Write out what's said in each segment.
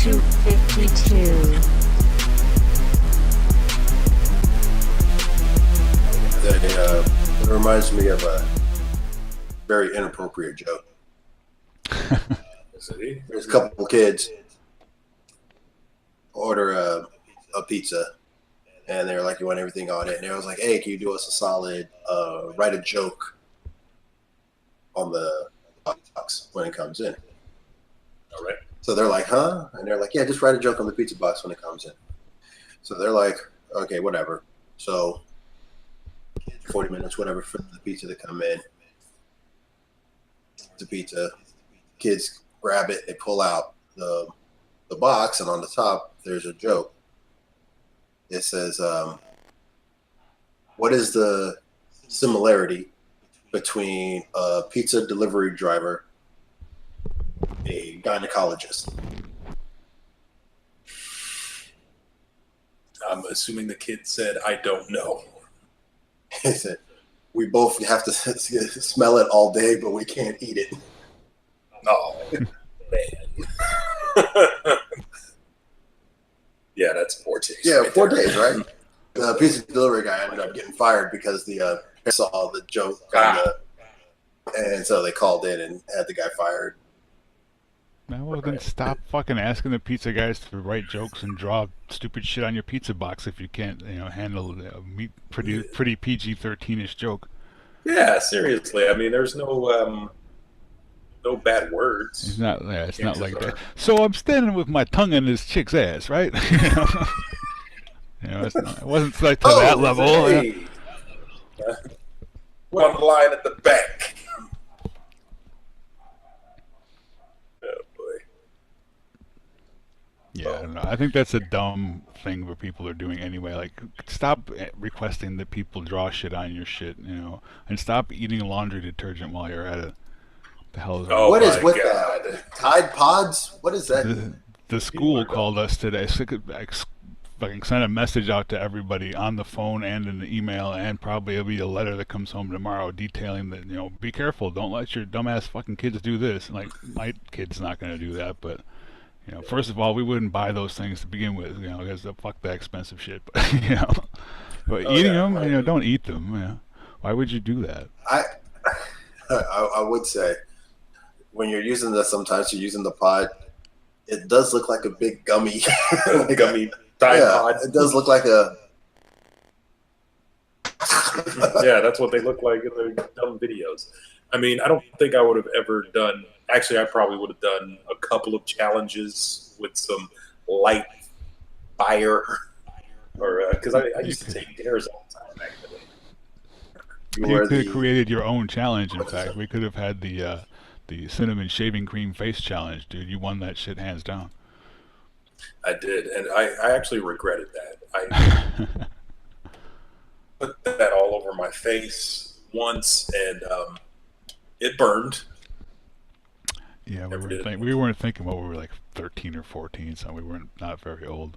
252. It reminds me of a very inappropriate joke. There's a couple of kids order a pizza, and they're like, "You want everything on it?" And I was like, "Hey, can you do us a solid? Write a joke on the box when it comes in." All right. So they're like, "Huh?" And they're like, "Yeah, just write a joke on the pizza box when it comes in." So they're like, "Okay, whatever." So 40 minutes, whatever, for the pizza to come in. The pizza, kids grab it, they pull out the box, and on the top there's a joke. It says, "What is the similarity between a pizza delivery driver, a gynecologist?" I'm assuming the kid said, "I don't know." He said, "We both have to smell it all day, but we can't eat it." Oh, man. Yeah, that's poor taste. Yeah, right 4 there. days, right? The pizza delivery guy ended up getting fired because the saw the joke and so they called in and had the guy fired. Well, then stop fucking asking the pizza guys to write jokes and draw stupid shit on your pizza box if you can't, handle a pretty PG-13ish joke. Yeah, seriously. I mean, there's no bad words. It's not like that. So I'm standing with my tongue in this chick's ass, right? It wasn't like to that level. Hey. One line at the back. Yeah, I don't know. I think that's a dumb thing where people are doing anyway. Like, stop requesting that people draw shit on your shit, and stop eating laundry detergent while you're at it. What the hell is that? Oh, What is my with God. that? Tide Pods? What is that? The school called us today. So I fucking sent a message out to everybody on the phone and in the email, and probably it'll be a letter that comes home tomorrow detailing that, be careful, don't let your dumbass fucking kids do this. Like, my kid's not going to do that, but first of all, we wouldn't buy those things to begin with, because fuck that expensive shit. But but eating them, don't eat them. Why would you do that? I would say when you're using this, sometimes you're using the pod. It does look like a big gummy, Gummy Tide Pod. It does look like a. Yeah, that's what they look like in the dumb videos. I mean, I don't think I would have ever done. Actually, I probably would have done a couple of challenges with some light fire, or because I used to take dares all the time back in the day. You could have created your own challenge. In fact, we could have had the cinnamon shaving cream face challenge, dude. You won that shit hands down. I did, and I actually regretted that. I put that all over my face once, and it burned. Yeah, we weren't thinking we were like 13 or 14, so we weren't not very old.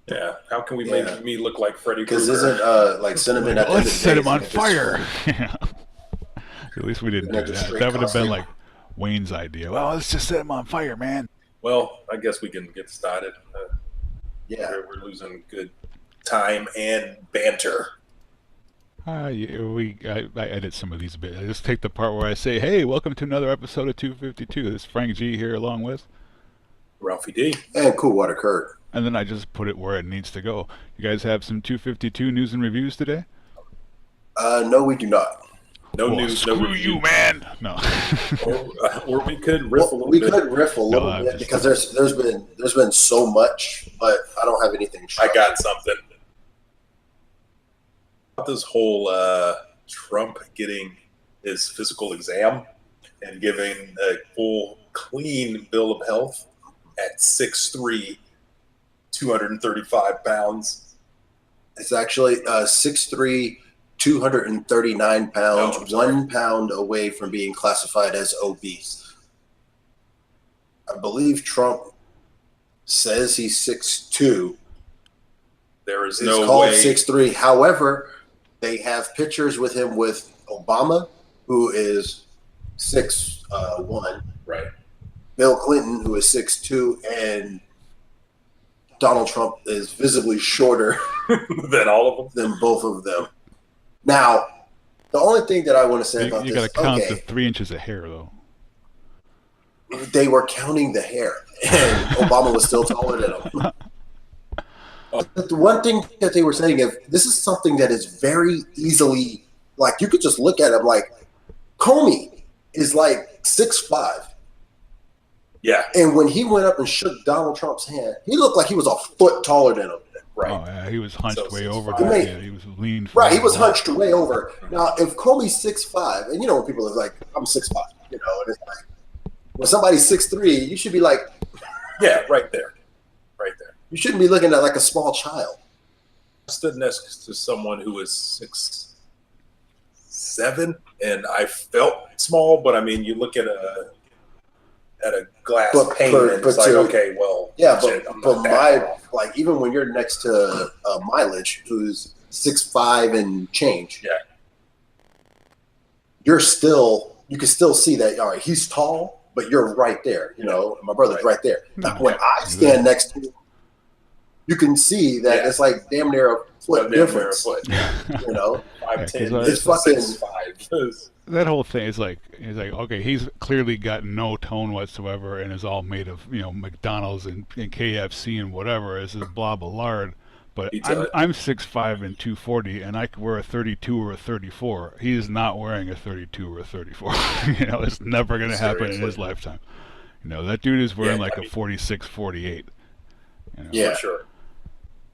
Yeah. How can we make me look like Freddy Krueger? Because isn't like cinnamon at the end of Let's the set day, him on fire. At least we didn't do that. That would have been like Wayne's idea. Well, let's just set him on fire, man. Well, I guess we can get started. We're losing good time and banter. I edit some of these bits. I just take the part where I say, "Hey, welcome to another episode of 252. This is Frank G here, along with Ralphie D and Cool Water Kurt." And then I just put it where it needs to go. You guys have some 252 news and reviews today? No, we do not. No news. Screw no reviews. you, man. No. or we could riff a little bit. We could riff a little bit because there's been so much, but I don't have anything. I got something. This whole Trump getting his physical exam and giving a full clean bill of health at 6'3", 235 pounds. It's actually 6'3", 239 pounds, 1 pound away from being classified as obese. I believe Trump says he's 6'2". There is It's no called way. 6'3". However, they have pictures with him with Obama, who is 6'1". Right. Bill Clinton, who is 6'2", and Donald Trump is visibly shorter than all of them, than both of them. Now, the only thing that I want to say about you this, got to count the 3 inches of hair, though. They were counting the hair, and Obama was still taller than him. But the one thing that they were saying is this is something that is very easily, like, you could just look at him. Like, Comey is like 6'5". Yeah. And when he went up and shook Donald Trump's hand, he looked like he was a foot taller than him. Right. Oh, yeah, he was hunched way over. Yeah, he was lean. Right, he was hunched way over. Now, if Comey's 6'5", and you know when people are like, I'm 6'5", you know, and it's like, when somebody's 6'3", you should be like, yeah, right there. Right there. You shouldn't be looking at like a small child. I stood next to someone who was 6'7", and I felt small, but I mean, you look at a glass pane, and it's like, okay, well, yeah, shit, but my, like, even when you're next to Mileage, who's 6'5" and change, yeah, you can still see that. All right, he's tall, but you're right there. You know, my brother's right there. Now, when I stand next to him, you can see that it's like damn near a foot difference. You know, 5'10", it's fucking 6'5". That whole thing is like, okay, he's clearly got no tone whatsoever and is all made of, you know, McDonald's and KFC and whatever, is a blob of lard. But I'm 6'5" and 240, and I could wear a 32 or a 34. He is not wearing a 32 or a 34. You know, it's never going to happen in his lifetime. You know, that dude is wearing a 46, 48. You know? Yeah, for sure.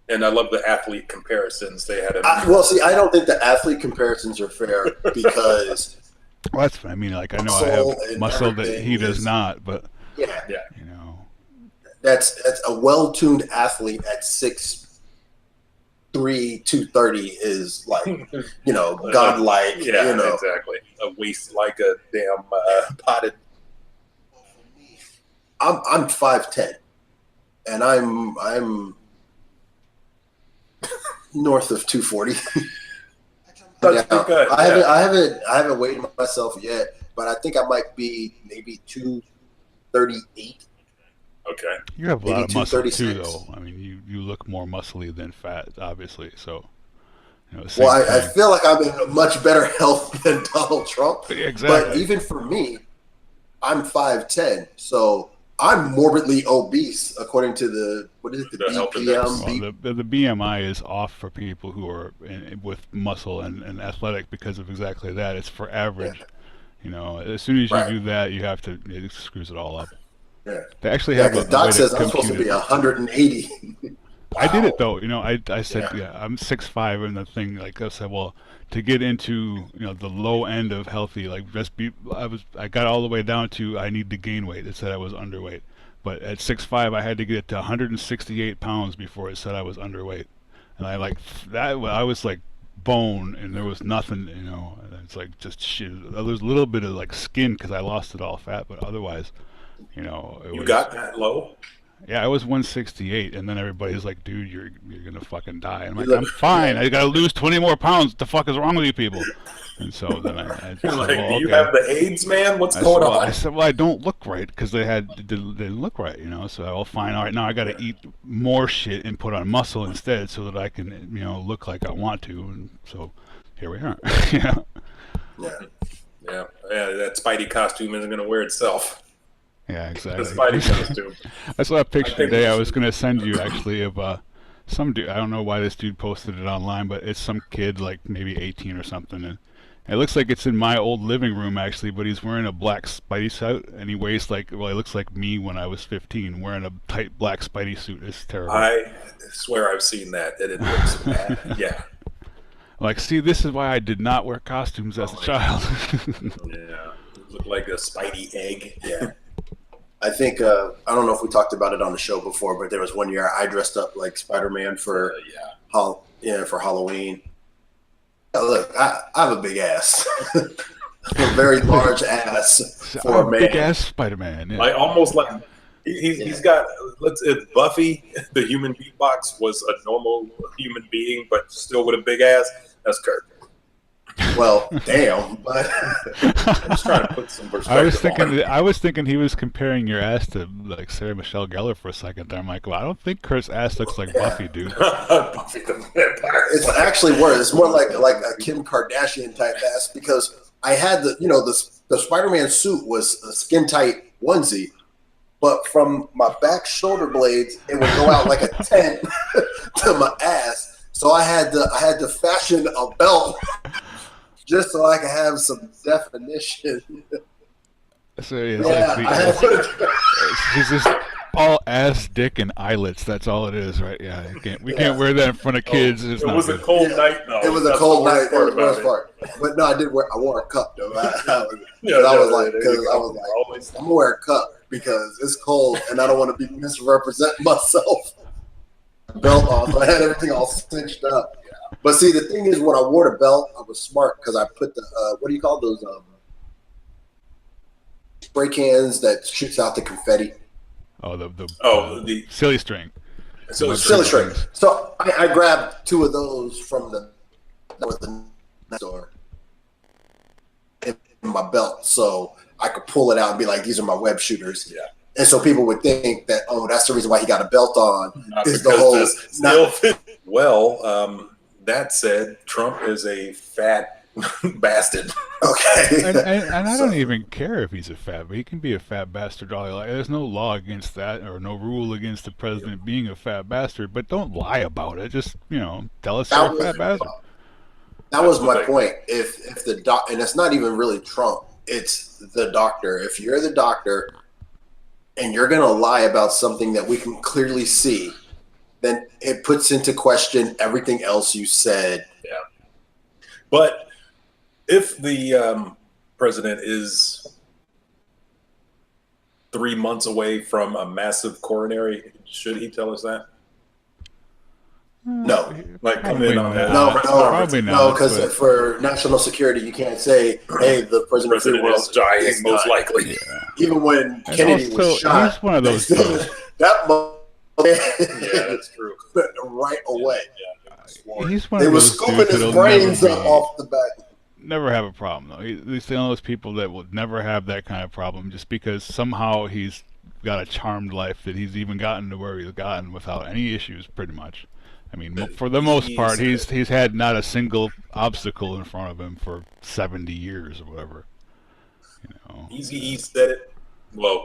And I love the athlete comparisons they had. Well, see, I don't think the athlete comparisons are fair because. Well, that's fine. I mean, like, I know I have muscle that he does not, but yeah, you know, that's a well-tuned athlete at 6'3", 230 is like, you know, godlike. Yeah, you know. Exactly. A waist like a damn potted. I'm 5'10", and I'm north of 240. I haven't weighed myself yet, but I think I might be maybe 238. Okay. You have a lot of muscle too, though. I mean, you look more muscly than fat, obviously. So, you know, well, I feel like I'm in much better health than Donald Trump. Exactly. But even for me, I'm 5'10", so I'm morbidly obese according to the BPM. Well, the BMI is off for people who are with muscle and athletic because of exactly that. It's for average. Yeah. You know, as soon as you do that, you have to. It screws it all up. Yeah. They actually have. Because Doc says I'm supposed to be 180. Wow. I did it though. You know, I said I'm 6'5", and the thing, like, I said, well, to get into, you know, the low end of healthy, like, I got all the way down to I need to gain weight. It said I was underweight, but at 6'5", I had to get it to 168 pounds before it said I was underweight, and I like that. I was like bone, and there was nothing, you know. And it's like just shit. There was a little bit of like skin because I lost it all fat, but otherwise, you know, you got that low. Yeah, I was 168, and then everybody's like, "Dude, you're gonna fucking die." And I'm like, "I'm fine. I gotta lose 20 more pounds. What the fuck is wrong with you people?" And so then I said, like, "Do you have the AIDS, man? What's going on?" I said, "Well, I don't look right because they didn't look right, you know." So well, fine. All right, now I gotta eat more shit and put on muscle instead, so that I can, you know, look like I want to. And so here we are. Yeah. That Spidey costume isn't gonna wear itself. Yeah, exactly. The Spidey costume. I saw a picture today I was going to send you, actually, of some dude. I don't know why this dude posted it online, but it's some kid, like maybe 18 or something. And it looks like it's in my old living room, actually, but he's wearing a black Spidey suit, and he weighs like, well, he looks like me when I was 15, wearing a tight black Spidey suit. It's terrible. I swear I've seen that, and it looks bad. Yeah. Like, see, this is why I did not wear costumes as a child. Yeah. It looked like a Spidey egg. Yeah. I think I don't know if we talked about it on the show before, but there was one year I dressed up like Spider-Man for for Halloween. Look, I have a big ass, a very large ass for a man. Big ass Spider-Man. Yeah. Like almost like he's got. If Buffy, the human beatbox, was a normal human being but still with a big ass, that's Kurt. Well, damn, but I'm just trying to put some perspective I was thinking he was comparing your ass to like Sarah Michelle Gellar for a second there. I'm like, well, I don't think Kurt's ass looks like Buffy, dude. Buffy the Vampire it's Slayer. actually worse. It's more like a Kim Kardashian type ass because I had the Spider-Man suit was a skin tight onesie, but from my back shoulder blades it would go out like a tent to my ass. So I had to fashion a belt just so I could have some definition. So it's Yeah, he's just all ass, dick, and eyelets. That's all it is, right? Yeah, we can't wear that in front of kids. It was a cold night, though. It was a cold night. That was the worst part. But no, I wore a cup though. I was like, I'm gonna wear a cup because it's cold and I don't want to be misrepresenting myself. Belt on, so I had everything all cinched up. Yeah. But see, the thing is, when I wore the belt, I was smart because I put the what do you call those spray cans that shoots out the confetti? Oh, the silly string. Silly string. So I grabbed 2 of those from the store in my belt, so I could pull it out and be like, "These are my web shooters." Yeah. And so people would think that, oh, that's the reason why he got a belt on. Is the whole Well, that said, Trump is a fat bastard. Okay. And I don't even care if he's a fat, but he can be a fat bastard all he likes. There's no law against that or no rule against the president being a fat bastard, but don't lie about it. Just, tell us you're a fat bastard. That was my point. If the doc, and it's not even really Trump, it's the doctor. If you're the doctor and you're going to lie about something that we can clearly see, then it puts into question everything else you said. Yeah. But if the president is 3 months away from a massive coronary, should he tell us that? No. Like, come in on that. No, probably not. No, because for national security, you can't say, hey, the president is dying, most likely. Yeah. Even when Kennedy was shot. He's one of those that yeah, that's true. Right away. Yeah, he's one of those scooping his brains up off the back. Never have a problem, though. He's one of those people that will never have that kind of problem just because somehow he's got a charmed life that he's even gotten to where he's gotten without any issues, pretty much. I mean, for the most part, he's had not a single obstacle in front of him for 70 years or whatever. Eazy-E said it,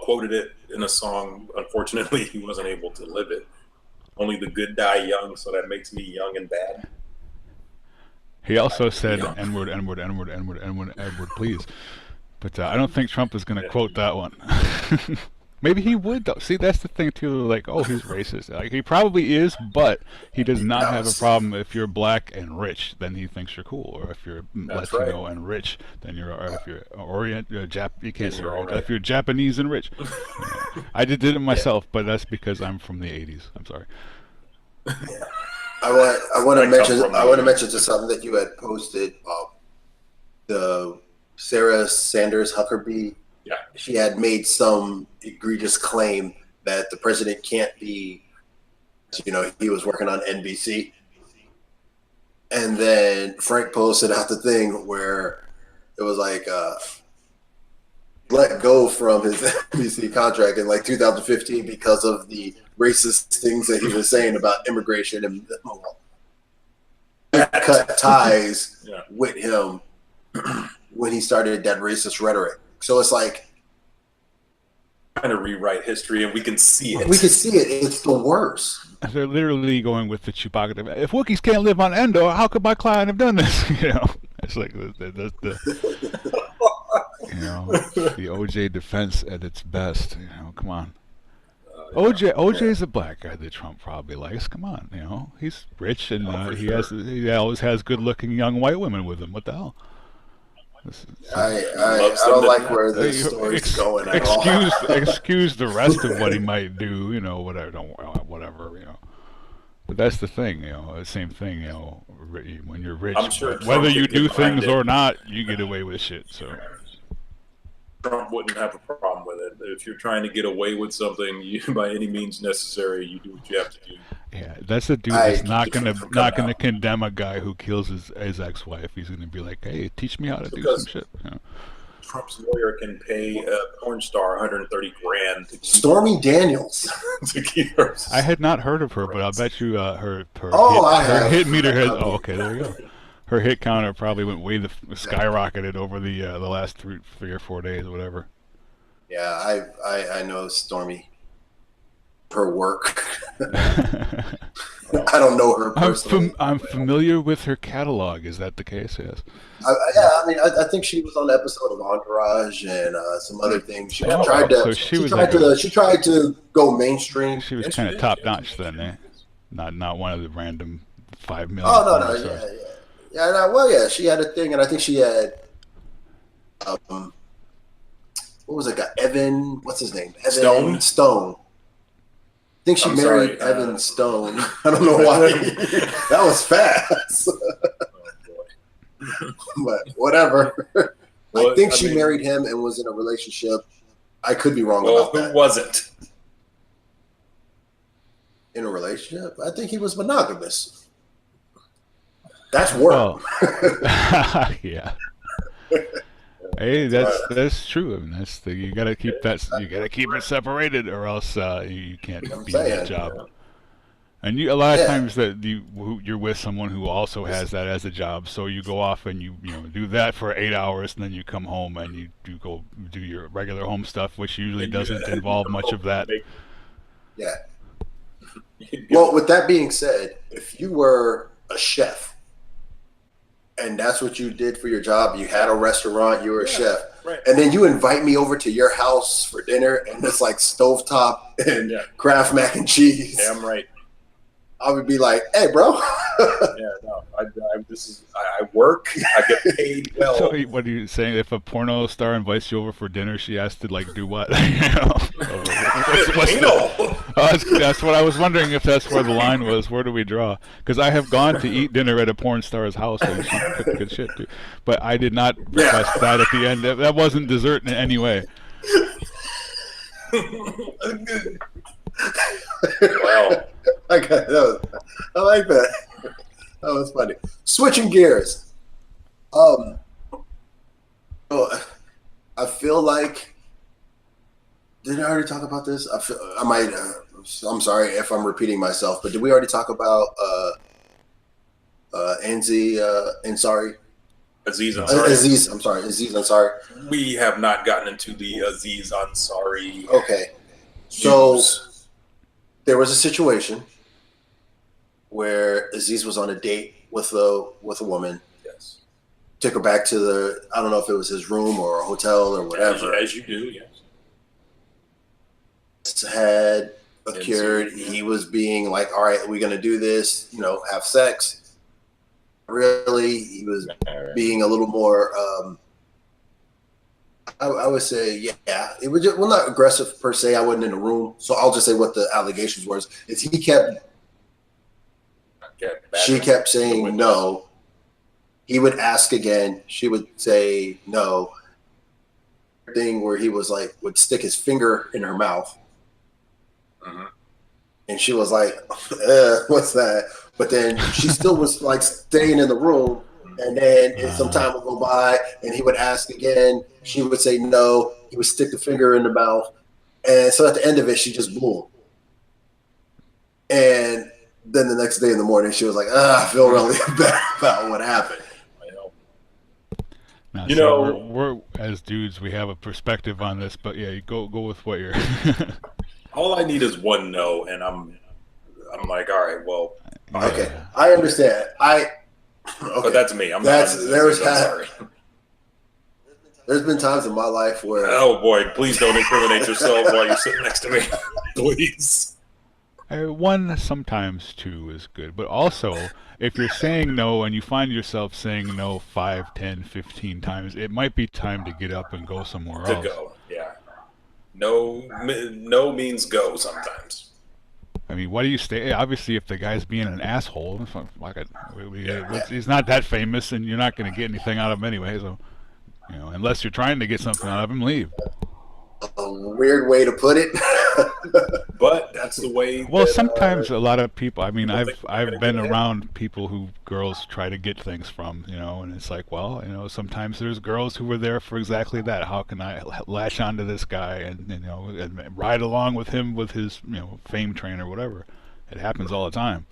quoted it in a song. Unfortunately, he wasn't able to live it. Only the good die young, so that makes me young and bad. He also said N-word, N-word, N-word, N-word, N-word, N-word, please. But I don't think Trump is going to quote that one. Maybe he would, though. See, that's the thing, too. Like, oh, he's racist. Like, he probably is, but he does not have a problem if you're black and rich, then he thinks you're cool. Or if you're Latino and rich, then you're, or if you're you can't say Orient. If you're Japanese and rich. I did it myself, but that's because I'm from the 80s. I'm sorry. Yeah. I want to mention just something that you had posted. The Sarah Sanders Huckabee. Yeah, she had made some egregious claim that the president can't be. He was working on NBC, and then Frank posted out the thing where it was like let go from his NBC contract in like 2015 because of the racist things that he was saying about immigration and cut ties with him when he started that racist rhetoric. So it's like trying to rewrite history, and we can see it. We can see it. It's the worst. They're literally going with the Chewbacca. If Wookiees can't live on Endor, how could my client have done this? It's like the the OJ defense at its best. Come on. OJ's a black guy that Trump probably likes. Come on, he's rich and he always has good-looking young white women with him. What the hell? I don't like where this story's going at all. Excuse the rest of what he might do, whatever. But that's the thing, the same thing, when you're rich, I'm sure whether you do things or not, you get away with shit. So Trump wouldn't have a problem with it. If you're trying to get away with something, by any means necessary, you do what you have to do. Yeah, that's a dude that's not gonna condemn a guy who kills his ex-wife. He's gonna be like, hey, teach me how to do some shit. You know? Trump's lawyer can pay a porn star 130 grand to keep, Stormy Daniels. to keep her. I had not heard of her, but I'll bet you her hit meter has. Oh, okay, there you go. Her hit counter probably went skyrocketed over the last 3 or 4 days, or whatever. Yeah, I know Stormy. Her work. I don't know her personally. I'm familiar with her catalog. Is that the case? Yes. I think she was on the episode of Entourage and some other things. She tried to go mainstream. She was kind of top notch then, eh? Not one of the random 5 million. Oh no, yeah. She had a thing, and I think she had what was it? Evan, what's his name? Evan Stone. I think she married Evan Stone. I don't know why. That was fast. But whatever. I think she married him and was in a relationship. I could be wrong about that. Who wasn't? In a relationship? I think he was monogamous. That's work. Oh. Yeah. Hey, that's true. I mean, you gotta keep it separated, or else you can't be in that job. Yeah. And a lot of times that you're with someone who also has that as a job, so you go off and you do that for 8 hours, and then you come home and you go do your regular home stuff, which usually doesn't involve much of that. Yeah. Well, with that being said, if you were a chef and that's what you did for your job, you had a restaurant, you were a chef, right, and then you invite me over to your house for dinner, and it's like stovetop and Kraft mac and cheese. Damn right. I would be like, "Hey, bro." Yeah, no. I work. I get paid well. So, what are you saying? If a porno star invites you over for dinner, she has to do what? That's what I was wondering, if that's where the line was. Where do we draw? Because I have gone to eat dinner at a porn star's house and she cooked good shit too. But I did not request that at the end. That wasn't dessert in any way. Wow. Okay, I like that. That was funny. Switching gears. I feel like, did I already talk about this? I might. I'm sorry if I'm repeating myself, but did we already talk about Aziz Ansari? Aziz Ansari. Aziz Ansari. We have not gotten into the Aziz Ansari. Okay. So there was a situation where Aziz was on a date with a woman. Yes. Took her back to I don't know if it was his room or a hotel or whatever. As you do, yes. Had occurred. He was being like, all right, we're going to do this, have sex. Really, he was being a little more, I would say, yeah. It was not aggressive per se. I wasn't in the room. So I'll just say what the allegations was. Is she kept saying no. He would ask again. She would say no. Thing where he was like, would stick his finger in her mouth. Uh-huh. And she was like, what's that? But then she still was like staying in the room. And then some time would go by and he would ask again. She would say no. He would stick the finger in the mouth. And so at the end of it, she just blew him. And then the next day in the morning, she was like, I feel really bad about what happened. Now, we're as dudes, we have a perspective on this, but yeah, you go with what you're. All I need is one no, and I'm like, all right, well, okay, I understand. But that's me. Sorry. There's been times in my life where. Oh boy, please don't incriminate yourself while you're sitting next to me, please. One, sometimes two is good, but also if you're saying no and you find yourself saying no 5, 10, 15 times, it might be time to get up and go somewhere else. To go, yeah. No means go sometimes. I mean, what do you stay? Obviously, if the guy's being an asshole, he's not that famous, and you're not going to get anything out of him anyway. So, unless you're trying to get something out of him, leave. A weird way to put it. but that's the way. Well, that, sometimes a lot of people. I mean, people think they're I've gonna been get ahead. around people who girls try to get things from, and it's like, well, sometimes there's girls who were there for exactly that. How can I latch onto this guy and ride along with him with his fame train or whatever? It happens all the time.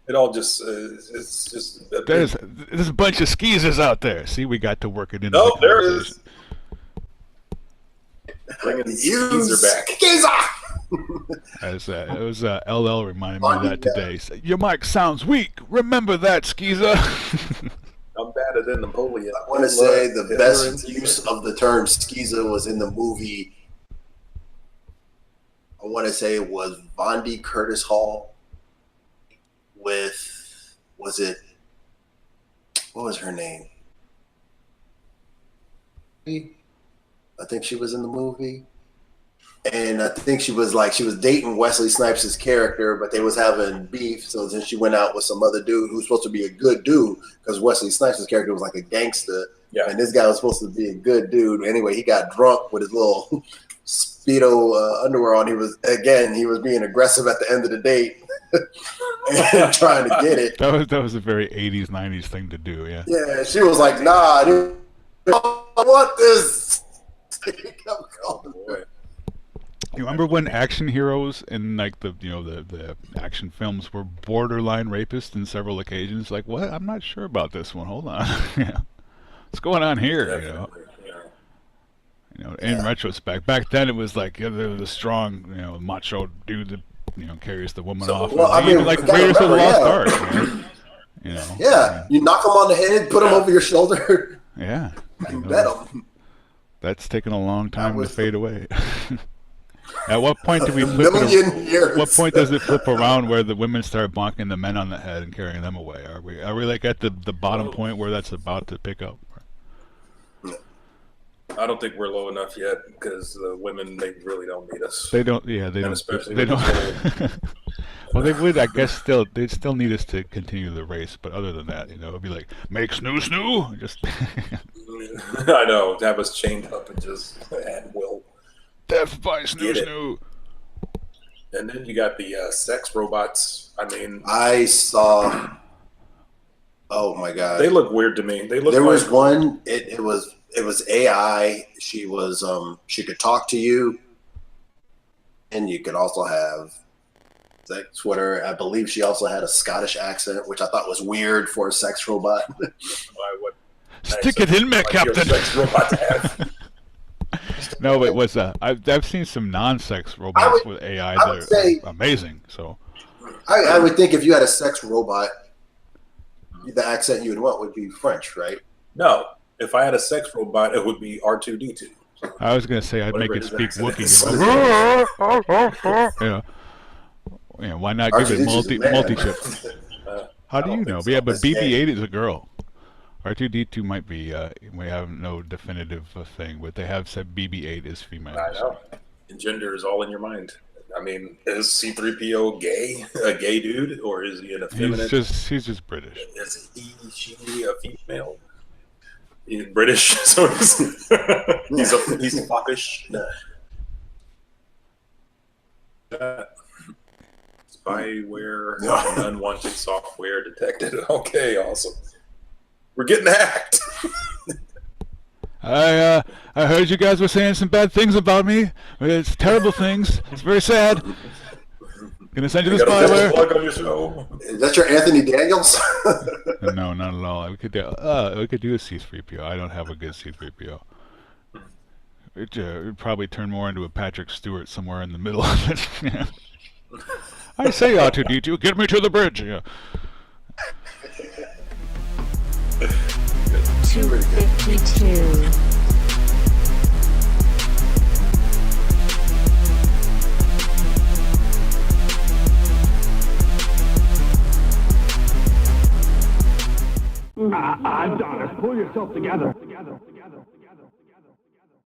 It all just it's just There's a bunch of skeezers out there. See, we got to work it into no, the there conversation. is. Bringing Skeezer back. Skeezer! It was LL reminded me of that today. Your mic sounds weak. Remember that, Skeezer. I'm better than Napoleon. I want to say the best use of the term skeezer was in the movie. I want to say it was Vondi Curtis Hall with, what was her name? I think she was in the movie. And I think she was dating Wesley Snipes' character, but they was having beef. So then she went out with some other dude who was supposed to be a good dude because Wesley Snipes' character was like a gangster. Yeah. And this guy was supposed to be a good dude. Anyway, he got drunk with his little Speedo underwear on. He was being aggressive at the end of the date and trying to get it. That was a very 80s, 90s thing to do, yeah. Yeah, she was like, nah, dude, I want this. He kept going. You remember when action heroes in like the action films were borderline rapists in several occasions? Like, what? I'm not sure about this one. Hold on. Yeah. What's going on here? Definitely, In retrospect, back then it was like there was a strong, macho dude that carries the woman off. Well, I mean, even like Raiders of the Lost Ark. Yeah, you knock him on the head, put him over your shoulder. Yeah, bet him. That's taken a long time to fade away. At what point do we flip years. What point does it flip around where the women start bonking the men on the head and carrying them away? Are we like at the bottom point where that's about to pick up? I don't think we're low enough yet because the women, they really don't need us. They don't. Yeah, they And don't. especially They with don't. Well, they would, I guess. They'd still need us to continue the race, but other than that, it'd be like make snoo. Just. I know, have us chained up and just at will. Death by snoo. And then you got the sex robots. I mean, I saw. Oh my god, they look weird to me. They look. There was one. It was AI. She was she could talk to you, and you could also have sex Twitter. I believe she also had a Scottish accent, which I thought was weird for a sex robot. Stick it in me, Captain. Sex robot to have. No, it was I've seen some non-sex robots with AI that are amazing. So I would think if you had a sex robot, the accent you would want would be French, right? No, if I had a sex robot, it would be R2D2. I was gonna say I'd make it speak Wookiee. Yeah, why not give it multi-chip? How do you know? Yeah, but BB-8 is a girl. R2D2 might be. We have no definitive thing, but they have said BB-8 is female. I know. And gender is all in your mind. I mean, is C-3PO gay? A gay dude, or is he an effeminate? He's just British. Is she a female? He's British, so he's foppish. Spyware, unwanted software detected. Okay, awesome. We're getting hacked. I heard you guys were saying some bad things about me. It's terrible things. It's very sad. Gonna send you the spyware. Plug on your show. Is that your Anthony Daniels? No, not at all. We could do a C-3PO. I don't have a good C-3PO. It'd probably turn more into a Patrick Stewart somewhere in the middle of it. Yeah. I say R2D2, get me to the bridge. Yeah. 252. Adonis, pull yourself together.